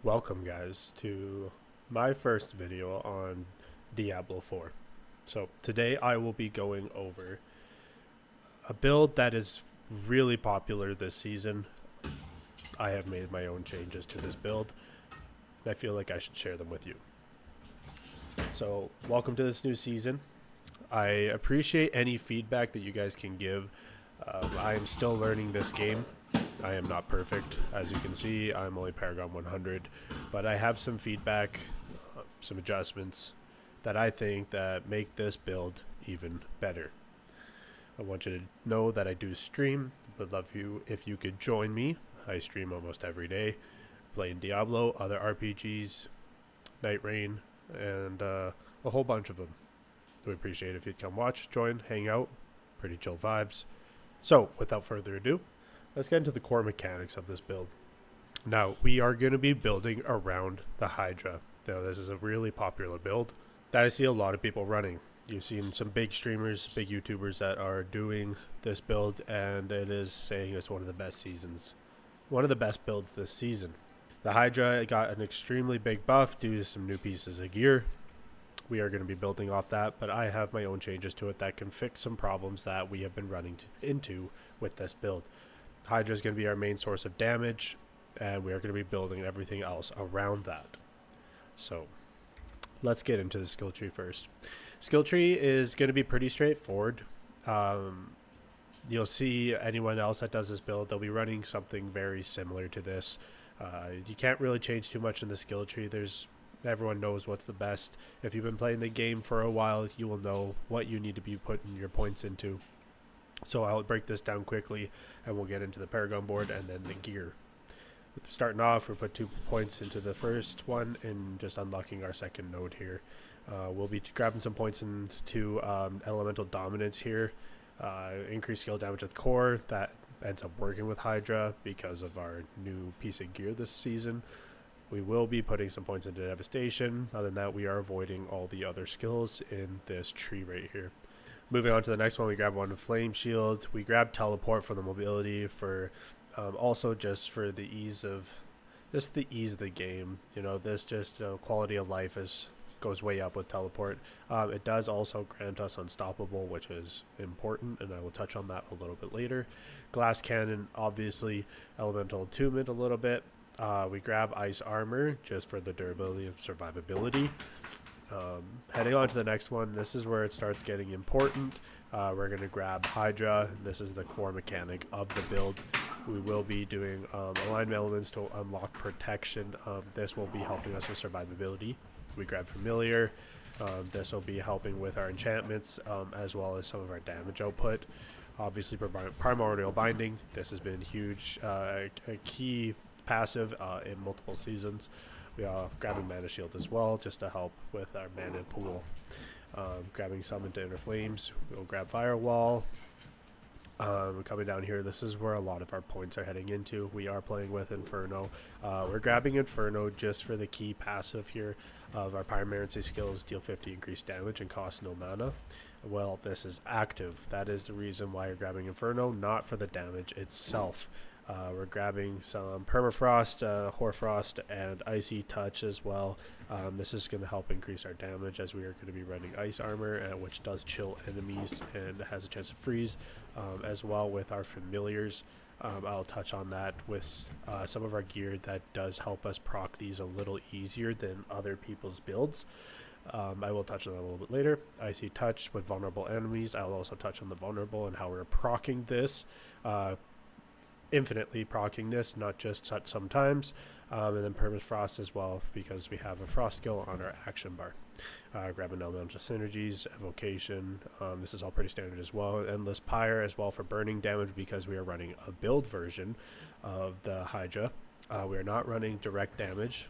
Welcome guys to my first video on Diablo 4. So today I will be going over a build that is really popular this season. I have made my own changes to this build and I feel like I should share them with you. So welcome to this new season. I appreciate any feedback that you guys can give. I am still learning this game. I am not perfect. As you can see, I'm only Paragon 100, but I have some feedback, some adjustments that I think that make this build even better. I want you to know that I do stream. Would love you if you could join me. I stream almost every day, playing Diablo, other RPGs, Night Rain, and a whole bunch of them. We appreciate it if you'd come watch, join, hang out. Pretty chill vibes. So, without further ado, let's get into the core mechanics of this build. Now, we are going to be building around the HYDRA. Now, this is a really popular build that I see a lot of people running. You've seen some big streamers, big YouTubers that are doing this build, and it is saying it's one of the best seasons. One of the best builds this season. The HYDRA got an extremely big buff due to some new pieces of gear. We are going to be building off that, but I have my own changes to it that can fix some problems that we have been running into with this build. HYDRA is going to be our main source of damage, and we are going to be building everything else around that. So, let's get into the skill tree first. Skill tree is going to be pretty straightforward. You'll see anyone else that does this build, they'll be running something very similar to this. You can't really change too much in the skill tree. Everyone knows what's the best. If you've been playing the game for a while, you will know what you need to be putting your points into. So I'll break this down quickly and we'll get into the Paragon board and then the gear. Starting off, we'll put 2 points into the first one and just unlocking our second node here. We'll be grabbing some points into elemental dominance here. Increased skill damage with core. That ends up working with HYDRA because of our new piece of gear this season. We will be putting some points into devastation. Other than that, we are avoiding all the other skills in this tree right here. Moving on to the next one, we grab one flame shield. We grab teleport for the mobility, for also just for the ease of the game. You know, this just quality of life goes way up with teleport. It does also grant us unstoppable, which is important, and I will touch on that a little bit later. Glass cannon, obviously, elemental attunement a little bit. We grab ice armor just for the durability and survivability. Heading on to the next one, this is where it starts getting important. We're going to grab HYDRA. This is the core mechanic of the build. We will be doing alignment elements to unlock protection. This will be helping us with survivability. We grab familiar. This will be helping with our enchantments as well as some of our damage output. Obviously, primordial binding. This has been huge, a key passive in multiple seasons. We are grabbing mana shield as well just to help with our mana pool. Grabbing summon to inner flames. We'll grab firewall. Coming down here, this is where a lot of our points are heading into. We are playing with Inferno. We're grabbing Inferno just for the key passive here of our Pyromancy skills, deal 50 increased damage and cost no mana. Well, this is active. That is the reason why you're grabbing Inferno, not for the damage itself. We're grabbing some Permafrost, Hoarfrost, and Icy Touch as well. This is going to help increase our damage as we are going to be running Ice Armor, which does chill enemies and has a chance to freeze, as well with our Familiars. I'll touch on that with some of our gear that does help us proc these a little easier than other people's builds. I will touch on that a little bit later. Icy Touch with vulnerable enemies. I'll also touch on the vulnerable and how we're proccing this. Infinitely proccing this, not just sometimes, and then Permafrost as well because we have a frost skill on our action bar. Grabbing elemental synergies, evocation, this is all pretty standard as well. Endless pyre as well for burning damage because we are running a build version of the HYDRA. We are not running direct damage.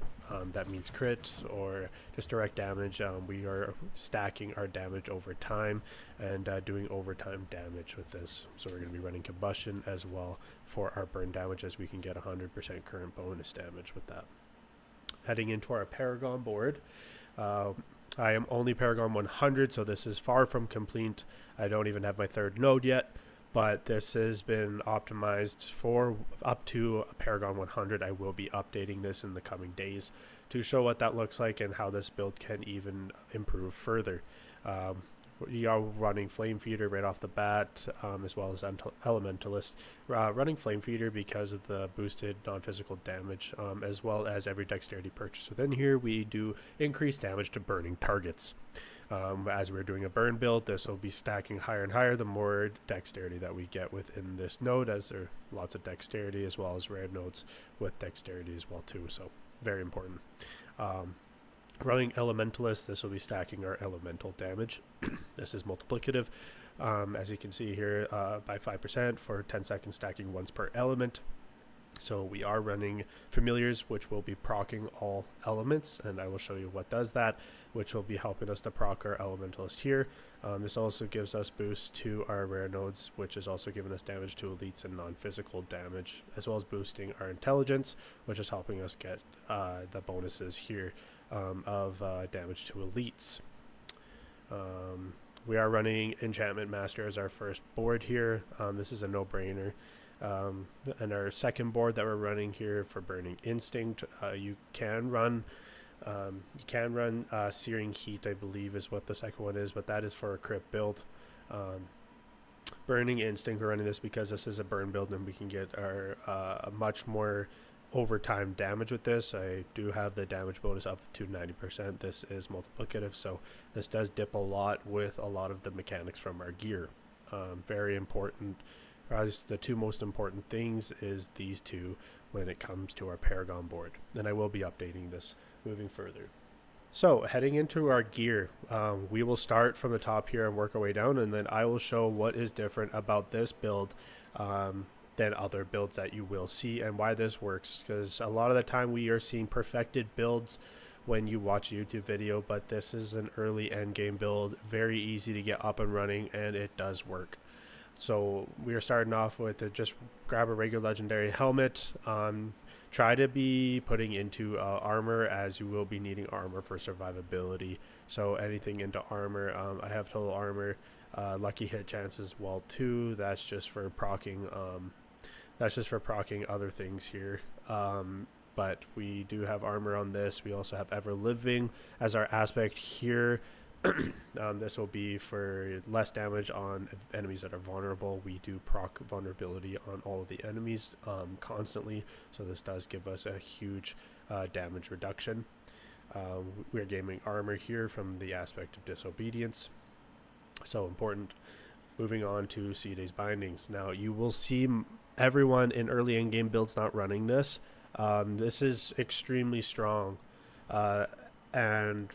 That means crits or just direct damage. We are stacking our damage over time and doing overtime damage with this. So we're going to be running combustion as well for our burn damage, as we can get 100% current bonus damage with that. Heading into our Paragon board. I am only Paragon 100, so this is far from complete. I don't even have my third node yet. but this has been optimized for up to a Paragon 100. I will be updating this in the coming days to show what that looks like and how this build can even improve further. We are running Flame Feeder right off the bat, as well as Elementalist. Running Flame Feeder because of the boosted non-physical damage, as well as every dexterity purchase within here, we do increase damage to burning targets. As we're doing a burn build, this will be stacking higher and higher the more dexterity that we get within this node, as there are lots of dexterity as well as rare nodes with dexterity as well too, so very important. Running Elementalist, this will be stacking our elemental damage. This is multiplicative, as you can see here, by 5% for 10 seconds, stacking once per element. So we are running Familiars, which will be proccing all elements, and I will show you what does that, which will be helping us to proc our Elementalist here. This also gives us boost to our rare nodes, which is also giving us damage to elites and non-physical damage, as well as boosting our intelligence, which is helping us get the bonuses here of damage to elites. We are running Enchantment Master as our first board here. This is a no-brainer. And our second board that we're running here for Burning Instinct, you can run Searing Heat, I believe is what the second one is, but that is for a crit build. Burning Instinct, we're running this because this is a burn build and we can get our much more overtime damage with this. I do have the damage bonus up to 90%. This is multiplicative, so this does dip a lot with a lot of the mechanics from our gear. Very important. The two most important things is these two when it comes to our Paragon board, and I will be updating this moving further. So heading into our gear, we will start from the top here and work our way down, and then I will show what is different about this build than other builds that you will see and why this works, because a lot of the time we are seeing perfected builds when you watch a YouTube video, but this is an early end game build, very easy to get up and running, and it does work. So we are starting off with just grab a regular legendary helmet. Try to be putting into armor, as you will be needing armor for survivability. So anything into armor. I have total armor, lucky hit chance as well too. That's just for proccing. That's just for proccing other things here. But we do have armor on this. We also have ever living as our aspect here. This will be for less damage on enemies that are vulnerable. We do proc vulnerability on all of the enemies constantly, so this does give us a huge damage reduction. We're gaining armor here from the aspect of disobedience, so important. Moving on to C-Days Bindings. Now you will see everyone in early in-game builds not running this. This is extremely strong, and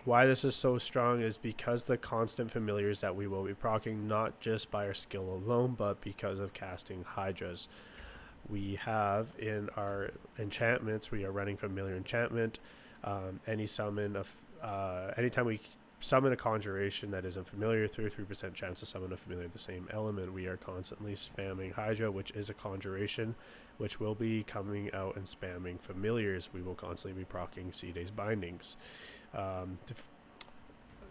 why this is so strong is because the constant familiars that we will be proccing, not just by our skill alone, but because of casting Hydras. We have in our enchantments, we are running familiar enchantment. Anytime we summon a conjuration that isn't familiar, 33% chance to summon a familiar of the same element, we are constantly spamming Hydra, which is a conjuration, which will be coming out and spamming familiars. We will constantly be proccing C-Days Bindings.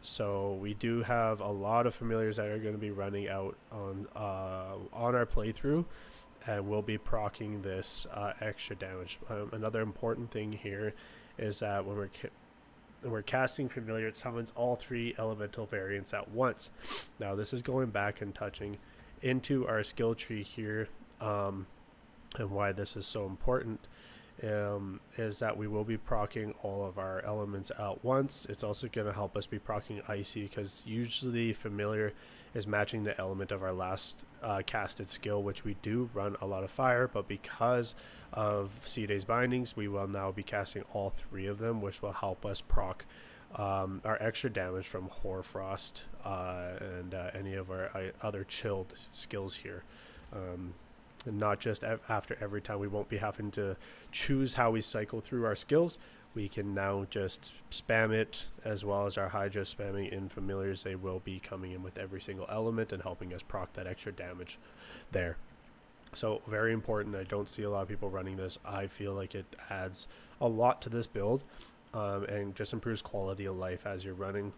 So we do have a lot of familiars that are going to be running out on our playthrough, and we'll be proccing this extra damage. Another important thing here is that when we're casting familiar, it summons all three elemental variants at once. Now this is going back and touching into our skill tree here, and why this is so important is that we will be proccing all of our elements at once. It's also going to help us be proccing icy, because usually familiar is matching the element of our last casted skill, which we do run a lot of fire, but because of C-Days Bindings, we will now be casting all three of them, which will help us proc our extra damage from Hoarfrost and any of our other chilled skills here. And not just after every time. We won't be having to choose how we cycle through our skills. We can now just spam it, as well as our Hydra spamming in familiars. They will be coming in with every single element and helping us proc that extra damage there. So very important. I don't see a lot of people running this. I feel like it adds a lot to this build, and just improves quality of life as you're running.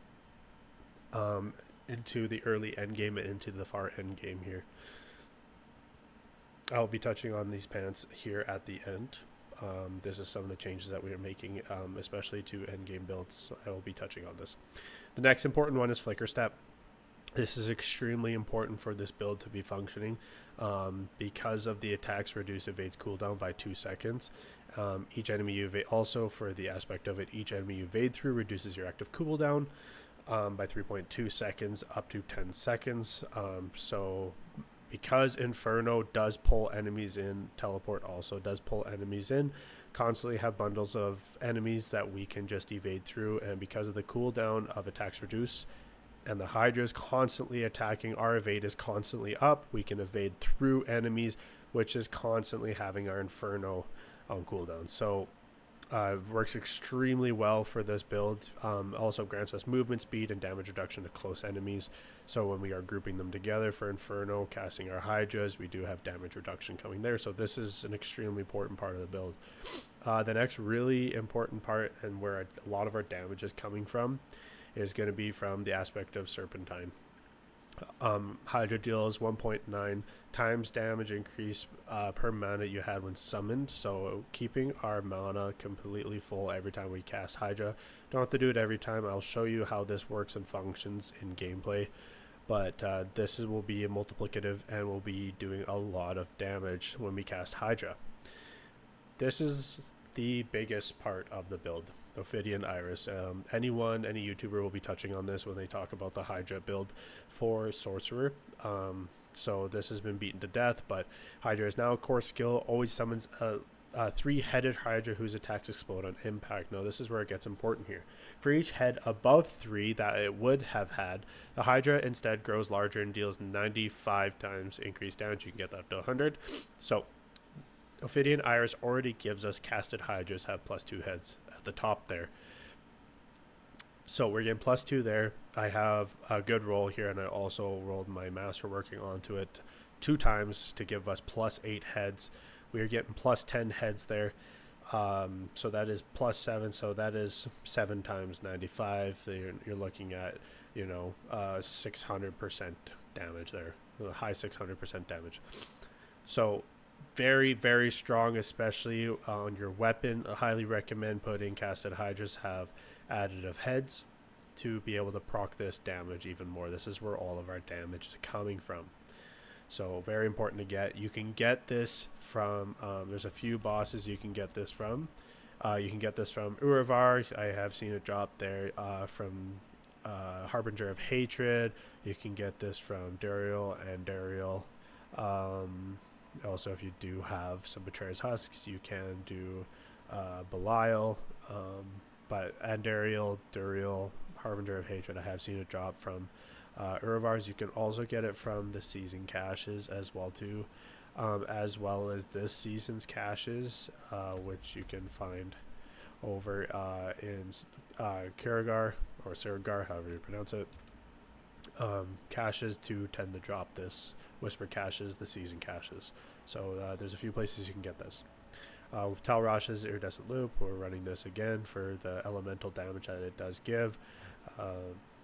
into the early end game and into the far end game here. I'll be touching on these pants here at the end. This is some of the changes that we are making, especially to end game builds. So I will be touching on this. The next important one is flicker step. This is extremely important for this build to be functioning because of the attacks reduce evades cooldown by 2 seconds. Each enemy you evade, also for the aspect of it, each enemy you evade through reduces your active cooldown by 3.2 seconds up to 10 seconds. So because Inferno does pull enemies in, Teleport also does pull enemies in, constantly have bundles of enemies that we can just evade through, and because of the cooldown of attacks reduce, and the Hydra is constantly attacking, our evade is constantly up, we can evade through enemies, which is constantly having our Inferno on cooldown. So works extremely well for this build. Also grants us movement speed and damage reduction to close enemies. So when we are grouping them together for Inferno, casting our Hydras, we do have damage reduction coming there. So this is an extremely important part of the build. The next really important part, and where a lot of our damage is coming from, is going to be from the aspect of Serpentine. Hydra deals 1.9 times damage increase per mana you had when summoned, so keeping our mana completely full every time we cast Hydra. Don't have to do it every time. I'll show you how this works and functions in gameplay, but this will be a multiplicative and will be doing a lot of damage when we cast Hydra. This is the biggest part of the build, Ophidian Iris. Any YouTuber will be touching on this when they talk about the Hydra build for Sorcerer. So this has been beaten to death, but Hydra is now a core skill, always summons a 3-headed Hydra whose attacks explode on impact. Now this is where it gets important here. For each head above 3 that it would have had, the Hydra instead grows larger and deals 95 times increased damage. You can get that up to 100. So Ophidian Iris already gives us casted Hydras have +2 heads at the top there. So we're getting +2 there. I have a good roll here, and I also rolled my master working onto it 2 times to give us +8 heads. We are getting +10 heads there. So that is +7. So that is 7 times 95. You're looking at, 600% damage there, high 600% damage. So very, very strong, especially on your weapon. I highly recommend putting casted Hydras have additive heads to be able to proc this damage even more. This is where all of our damage is coming from. So very important to get. You can get this from, there's a few bosses you can get this from. You can get this from Uravar. I have seen it drop there. From Harbinger of Hatred. You can get this from Dariel and Dariel. Also, if you do have some Betrayer's Husks, you can do Belial, and Dariel, Harbinger of Hatred. I have seen it drop from Uravar's. You can also get it from the season caches as well too, as well as this season's caches, which you can find over in Kirigar or Sirigar, however you pronounce it. Caches do tend to drop this. Whisper caches, the season caches. So there's a few places you can get this. Talrash's Iridescent Loop, we're running this again for the elemental damage that it does give.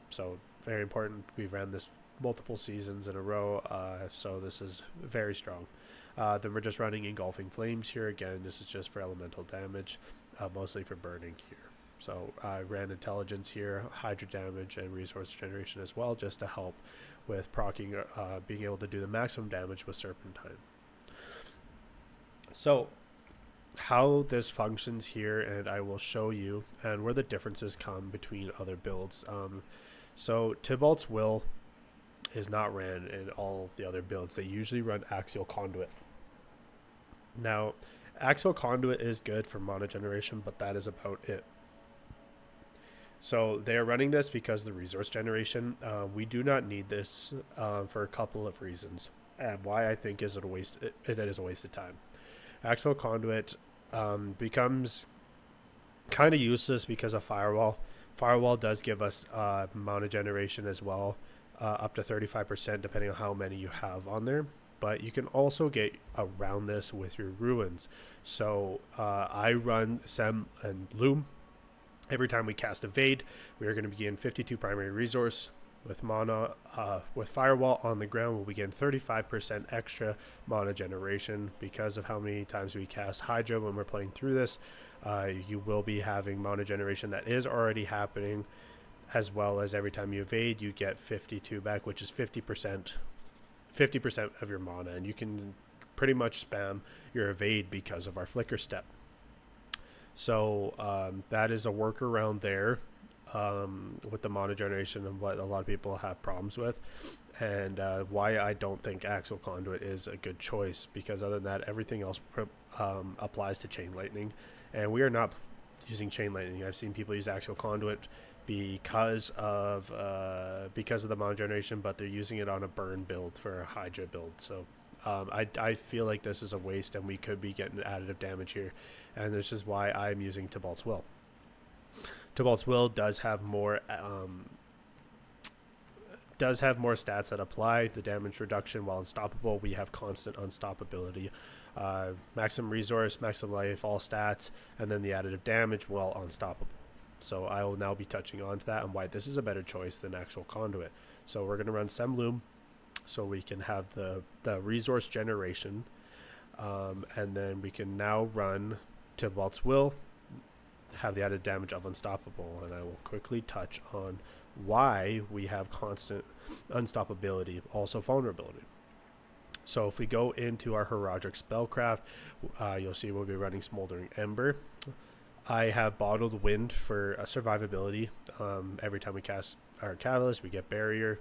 So very important. We've ran this multiple seasons in a row, so this is very strong. Then we're just running Engulfing Flames here. Again, this is just for elemental damage, mostly for burning here. So I ran Intelligence here, Hydra damage, and Resource Generation as well, just to help with proccing, being able to do the maximum damage with Serpentine. So how this functions here, and I will show you, and where the differences come between other builds. So Tybalt's Will is not ran in all the other builds. They usually run Axial Conduit. Now, Axial Conduit is good for mana generation, but that is about it. So they are running this because of the resource generation. We do not need this for a couple of reasons, and why I think is it is a waste of time. Axial Conduit becomes kind of useless because of Firewall. Firewall does give us mana generation as well, up to 35% depending on how many you have on there. But you can also get around this with your ruins. So I run Sem and Loom. Every time we cast Evade, we are going to be getting 52 primary resource. With with Firewall on the ground, we'll begin 35% extra mana generation because of how many times we cast Hydra when we're playing through this. You will be having mana generation that is already happening, as well as every time you evade, you get 52 back, which is 50% of your mana, and you can pretty much spam your evade because of our flicker step. So that is a workaround there. With the mana generation and what a lot of people have problems with, and why I don't think Axial Conduit is a good choice, because other than that, everything else applies to Chain Lightning, and we are not using Chain Lightning. I've seen people use Axial Conduit because of the mana generation, but they're using it on a burn build for a Hydra build. So I feel like this is a waste, and we could be getting additive damage here, and this is why I'm using Tybalt's Will. Tybalt's Will does have more stats that apply. The damage reduction, while unstoppable, we have constant unstoppability. Maximum resource, maximum life, all stats, and then the additive damage while unstoppable. So I will now be touching on to that and why this is a better choice than Axial Conduit. So we're going to run Semloom so we can have the resource generation, and then we can now run Tybalt's Will, have the added damage of unstoppable, and I will quickly touch on why we have constant unstoppability, also vulnerability. So if we go into our Heraldric Spellcraft, you'll see we'll be running Smoldering Ember. I have Bottled Wind for survivability. Every time we cast our Catalyst, we get Barrier.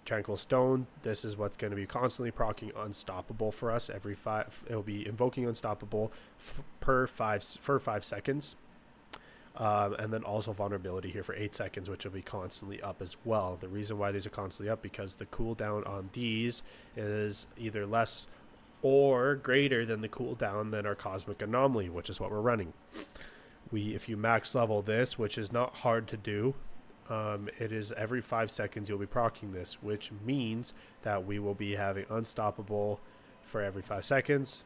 Tranquil Stone, this is what's going to be constantly proccing Unstoppable for us. It'll be invoking Unstoppable for 5 seconds. And then also vulnerability here for 8 seconds, which will be constantly up as well. The reason why these are constantly up, because the cooldown on these is either less or greater than the cooldown than our Cosmic Anomaly, which is what we're running. If you max level this, which is not hard to do, it is every 5 seconds you'll be proccing this, which means that we will be having Unstoppable for every 5 seconds.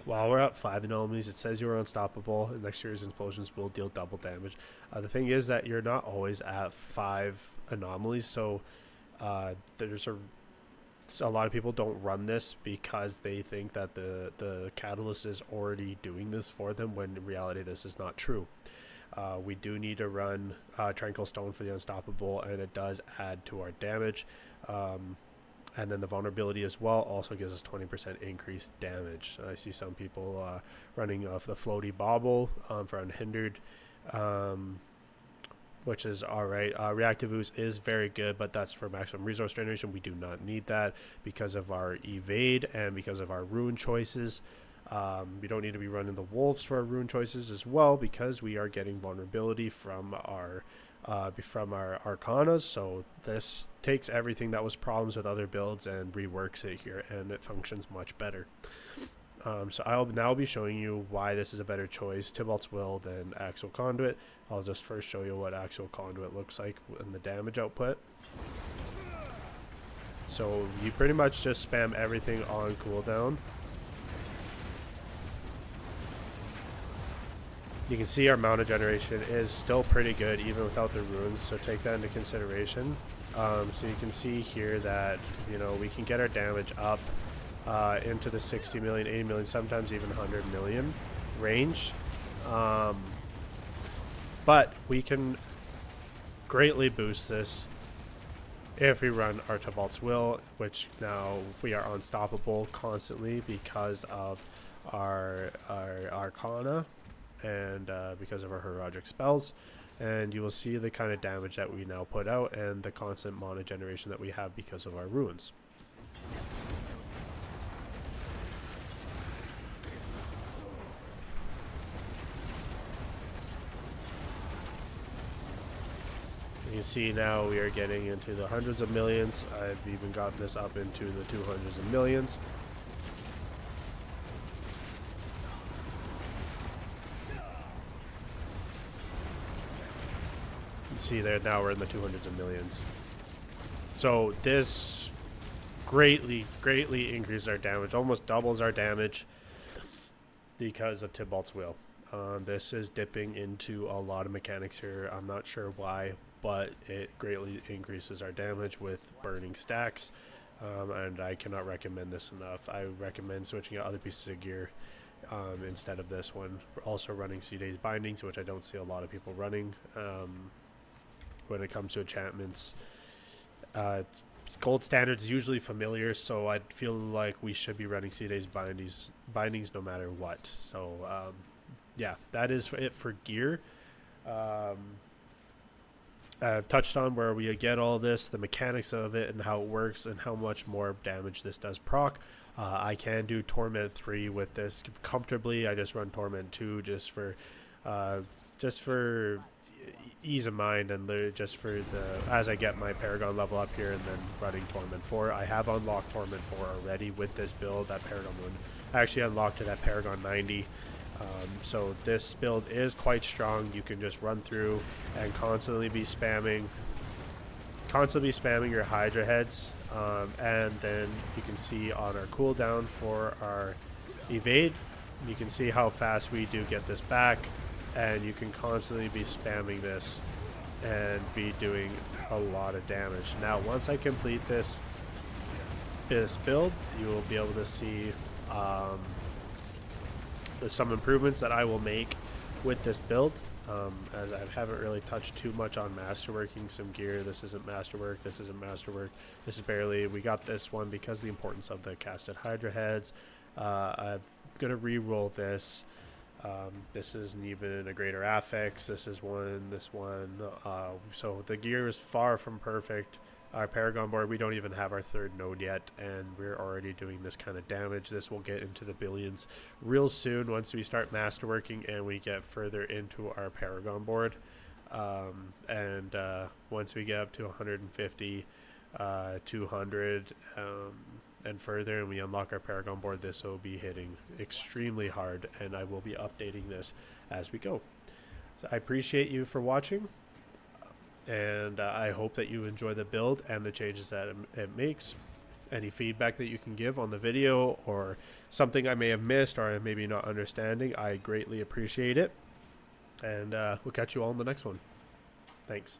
While we're at 5 anomalies, it says you're unstoppable, and next year's explosions will deal double damage. The thing is that you're not always at 5 anomalies, so there's a lot of people don't run this because they think that the Catalyst is already doing this for them, when in reality this is not true. We do need to run Tranquil Stone for the Unstoppable, and it does add to our damage. And then the vulnerability as well also gives us 20% increased damage. I see some people running off the Floaty Bauble for Unhindered, which is alright. Reactive Ooze is very good, but that's for maximum resource generation. We do not need that because of our evade and because of our rune choices. We don't need to be running the Wolves for our rune choices as well, because we are getting vulnerability from our Arcanas. So this takes everything that was problems with other builds and reworks it here, and it functions much better. So I'll now be showing you why this is a better choice, Tybalt's Will, than Axial Conduit. I'll just first show you what Axial Conduit looks like in the damage output. So you pretty much just spam everything on cooldown. You can see our mana generation is still pretty good even without the runes, so take that into consideration. So you can see here that, you know, we can get our damage up into the 60 million, 80 million, sometimes even 100 million range. But we can greatly boost this if we run our Tybalt's Will, which now we are unstoppable constantly because of our Arcana and because of our Heraldric spells. And you will see the kind of damage that we now put out and the constant mana generation that we have because of our runes. You can see now we are getting into the hundreds of millions. I've even gotten this up into the 200s of millions. You can see there now we're in the 200s of millions. So this greatly increases our damage, almost doubles our damage because of Tybalt's Will. This is dipping into a lot of mechanics here. I'm not sure why, but it greatly increases our damage with burning stacks, and I cannot recommend this enough. I recommend switching out other pieces of gear instead of this one. We're also running C-Days bindings, which I don't see a lot of people running when it comes to enchantments. Gold standard is usually familiar, so I feel like we should be running C-Days bindings no matter what. So yeah, that is it for gear. I've touched on where we get all this, the mechanics of it and how it works and how much more damage this does proc. I can do Torment 3 with this comfortably. I just run Torment 2 just for ease of mind, and just for as I get my Paragon level up here, and then running Torment 4. I have unlocked Torment 4 already with this build at Paragon 1. I actually unlocked it at Paragon 90. So this build is quite strong. You can just run through and constantly be spamming your Hydra heads, and then you can see on our cooldown for our evade, you can see how fast we do get this back, and you can constantly be spamming this and be doing a lot of damage. Now once I complete this build, you will be able to see there's some improvements that I will make with this build, as I haven't really touched too much on masterworking some gear. This isn't masterwork, this isn't masterwork, this is barely. We got this one because of the importance of the casted Hydra heads. I'm gonna re-roll this. This isn't even a greater affix. This one. So the gear is far from perfect. Our Paragon board, we don't even have our third node yet, and we're already doing this kind of damage. This will get into the billions real soon once we start masterworking and we get further into our Paragon board. Once we get up to 150, 200, and further, and we unlock our Paragon board, this will be hitting extremely hard, and I will be updating this as we go. So I appreciate you for watching, and I hope that you enjoy the build and the changes that it makes. Any feedback that you can give on the video, or something I may have missed or I may be not understanding, I greatly appreciate it. And we'll catch you all in the next one. Thanks.